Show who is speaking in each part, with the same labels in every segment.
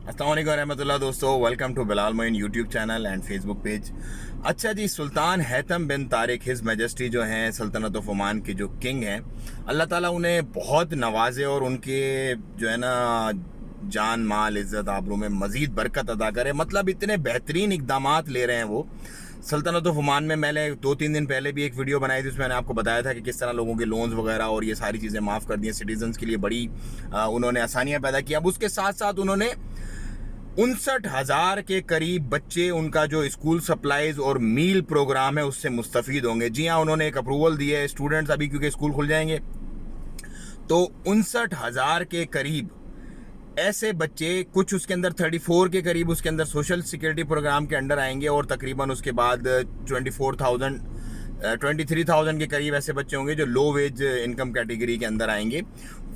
Speaker 1: अस्सलाम वालेकुम रहमतुल्लाह दोस्तों, welcome to Bilal Moin YouTube channel and Facebook page. अच्छा जी, Sultan Haitham bin Tariq his majesty जो हैं सल्तनत ऑफ ओमान के जो किंग हैं, अल्लाह ताला उन्हें बहुत नवाजे और उनके जो है ना जान माल इज़्ज़त आबरू में मज़ीद बरकत अदा करे। मतलब इतने बेहतरीन इक़दामात ले रहे हैं वो। सल्तनत ऑफ ओमान में मैंने 2-3 दिन पहले भी एक वीडियो बनाई थी, उसमें मैंने आपको बताया था कि किस तरह लोगों के लोन्स वगैरह और ये सारी चीज़ें माफ़ कर दी हैं। सिटीजन्स के लिए बड़ी उन्होंने आसानियाँ पैदा की। अब उसके साथ साथ उन्होंने 59,000 के करीब बच्चे उनका जो स्कूल सप्लाईज और मील प्रोग्राम है उससे मुस्तफ़ीद होंगे। जी हाँ, उन्होंने एक अप्रूवल दी है स्टूडेंट्स अभी, क्योंकि स्कूल खुल जाएंगे तो 59,000 के करीब ऐसे बच्चे, कुछ उसके अंदर 34 के करीब उसके अंदर सोशल सिक्योरिटी प्रोग्राम के अंडर आएंगे और तकरीबन उसके बाद 23,000 के करीब ऐसे बच्चे होंगे जो लो वेज इनकम कैटेगरी के अंदर आएंगे।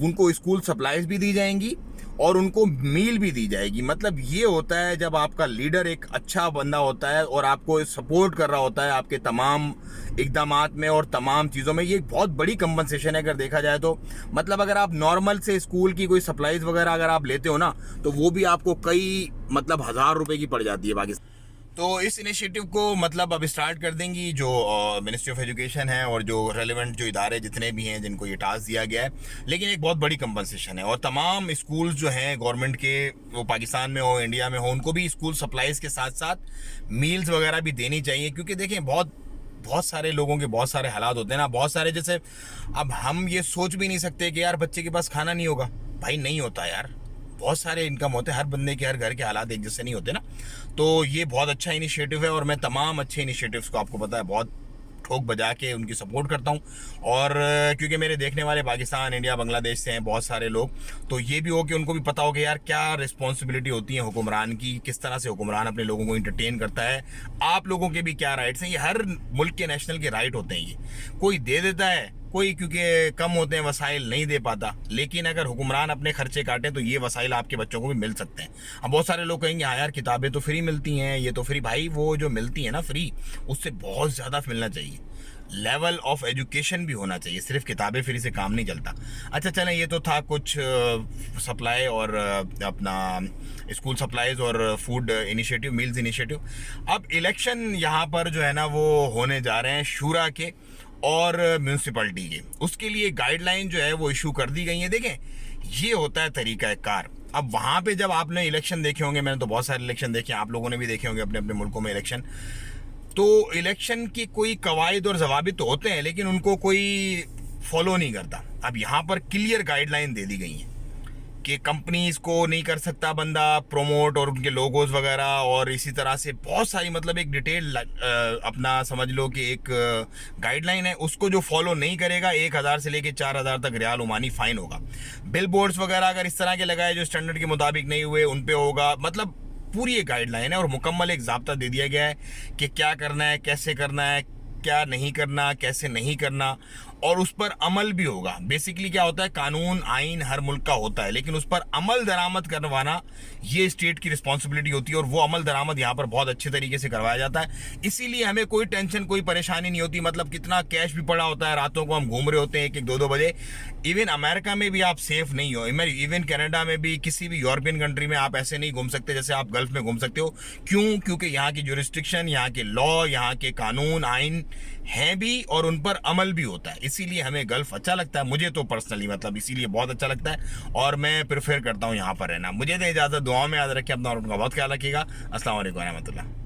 Speaker 1: उनको स्कूल सप्लाईज भी दी जाएंगी और उनको मील भी दी जाएगी। मतलब ये होता है जब आपका लीडर एक अच्छा बंदा होता है और आपको सपोर्ट कर रहा होता है आपके तमाम इक़दामात में और तमाम चीज़ों में। ये एक बहुत बड़ी कंपनसेशन है अगर देखा जाए तो। मतलब अगर आप नॉर्मल से स्कूल की कोई सप्लाईज वगैरह अगर आप लेते हो ना, तो वो भी आपको कई मतलब 1,000 रुपए की पड़ जाती है पाकिस्तान। तो इस इनिशिएटिव को मतलब अब स्टार्ट कर देंगी जो मिनिस्ट्री ऑफ एजुकेशन है और जो रेलिवेंट जो इदारे जितने भी हैं जिनको ये टास्क दिया गया है। लेकिन एक बहुत बड़ी कंपनसेशन है और तमाम स्कूल्स जो हैं गवर्नमेंट के, वो पाकिस्तान में हो इंडिया में हो, उनको भी स्कूल सप्लाईज के साथ साथ मील्स वगैरह भी देनी चाहिए। क्योंकि देखें बहुत सारे लोगों के बहुत सारे हालात होते हैं ना, बहुत सारे, जैसे अब हम ये सोच भी नहीं सकते कि यार बच्चे के पास खाना नहीं होगा। भाई नहीं होता यार, बहुत सारे इनकम होते हैं, हर बंदे के हर घर के हालात एक जैसे नहीं होते ना। तो ये बहुत अच्छा इनिशिएटिव है और मैं तमाम अच्छे इनिशिएटिव्स को, आपको पता है, बहुत ठोक बजा के उनकी सपोर्ट करता हूँ। और क्योंकि मेरे देखने वाले पाकिस्तान, इंडिया, बांग्लादेश से हैं बहुत सारे लोग, तो ये भी हो कि उनको भी पता हो कि यार क्या रिस्पॉन्सिबिलिटी होती है हुक्मरान की, किस तरह से हुक्मरान अपने लोगों को इंटरटेन करता है, आप लोगों के भी क्या राइट्स हैं। ये हर मुल्क के नेशनल के राइट होते हैं। ये कोई दे देता है, कोई क्योंकि कम होते हैं वसाइल नहीं दे पाता, लेकिन अगर हुक्मरान अपने खर्चे काटे तो ये वसाइल आपके बच्चों को भी मिल सकते हैं। अब बहुत सारे लोग कहेंगे हाँ यार किताबें तो फ्री मिलती हैं, ये तो फ्री। भाई वो जो मिलती है ना फ्री, उससे बहुत ज़्यादा मिलना चाहिए। लेवल ऑफ एजुकेशन भी होना चाहिए, सिर्फ किताबें फ्री से काम नहीं चलता। अच्छा चलें, ये तो था कुछ सप्लाई और अपना स्कूल सप्लाईज और फूड इनिशिएटिव, मील्स इनिशिएटिव। अब इलेक्शन यहाँ पर जो है ना वो होने जा रहे हैं शूरा के और म्यूनसिपलिटी के। उसके लिए गाइडलाइन जो है वो इशू कर दी गई है। देखें, ये होता है तरीका कार। अब वहाँ पे जब आपने इलेक्शन देखे होंगे, मैंने तो बहुत सारे इलेक्शन देखे, आप लोगों ने भी देखे होंगे अपने अपने मुल्कों में इलेक्शन, तो इलेक्शन की कोई कवायद और जवाबित तो होते हैं लेकिन उनको कोई फॉलो नहीं करता। अब यहाँ पर क्लियर गाइडलाइन दे दी गई है कि कंपनीज को नहीं कर सकता बंदा प्रोमोट और उनके लोगोस वगैरह, और इसी तरह से बहुत सारी, मतलब एक डिटेल अपना समझ लो कि एक गाइडलाइन है। उसको जो फॉलो नहीं करेगा 1,000 से लेके 4,000 तक रियाल ओमानी फाइन होगा। बिल बोर्ड्स वगैरह अगर इस तरह के लगाए जो स्टैंडर्ड के मुताबिक नहीं हुए, उन पे होगा। मतलब पूरी एक गाइडलाइन है और मुकम्मल एक ज़ाब्ता दे दिया गया है कि क्या करना है, कैसे करना है, क्या नहीं करना, कैसे नहीं करना, और उस पर अमल भी होगा। बेसिकली क्या होता है, कानून आइन हर मुल्क का होता है, लेकिन उस पर अमल दरामद करवाना ये स्टेट की रिस्पॉन्सिबिलिटी होती है और वो अमल दरामद यहाँ पर बहुत अच्छे तरीके से करवाया जाता है। इसीलिए हमें कोई टेंशन, कोई परेशानी नहीं होती। मतलब कितना कैश भी पड़ा होता है, रातों को हम घूम रहे होते हैं 1-1, 2-2 बजे। इवन अमेरिका में भी आप सेफ नहीं हो, इवन कनाडा में भी, किसी भी यूरोपियन कंट्री में आप ऐसे नहीं घूम सकते जैसे आप गल्फ में घूम सकते हो। क्यों? क्योंकि यहाँ की जुरिस्डिक्शन, यहाँ के लॉ, यहाँ के कानून आइन हैं भी और उन पर अमल भी होता है। इसीलिए हमें गल्फ अच्छा लगता है, मुझे तो पर्सनली, मतलब इसीलिए बहुत अच्छा लगता है और मैं प्रेफर करता हूँ यहाँ पर रहना। मुझे तो इजाज़त, दुआ में याद रखें, अपना और उनका बहुत ख्याल रखिएगा। अस्सलाम वालेकुम रहमतुल्लाह।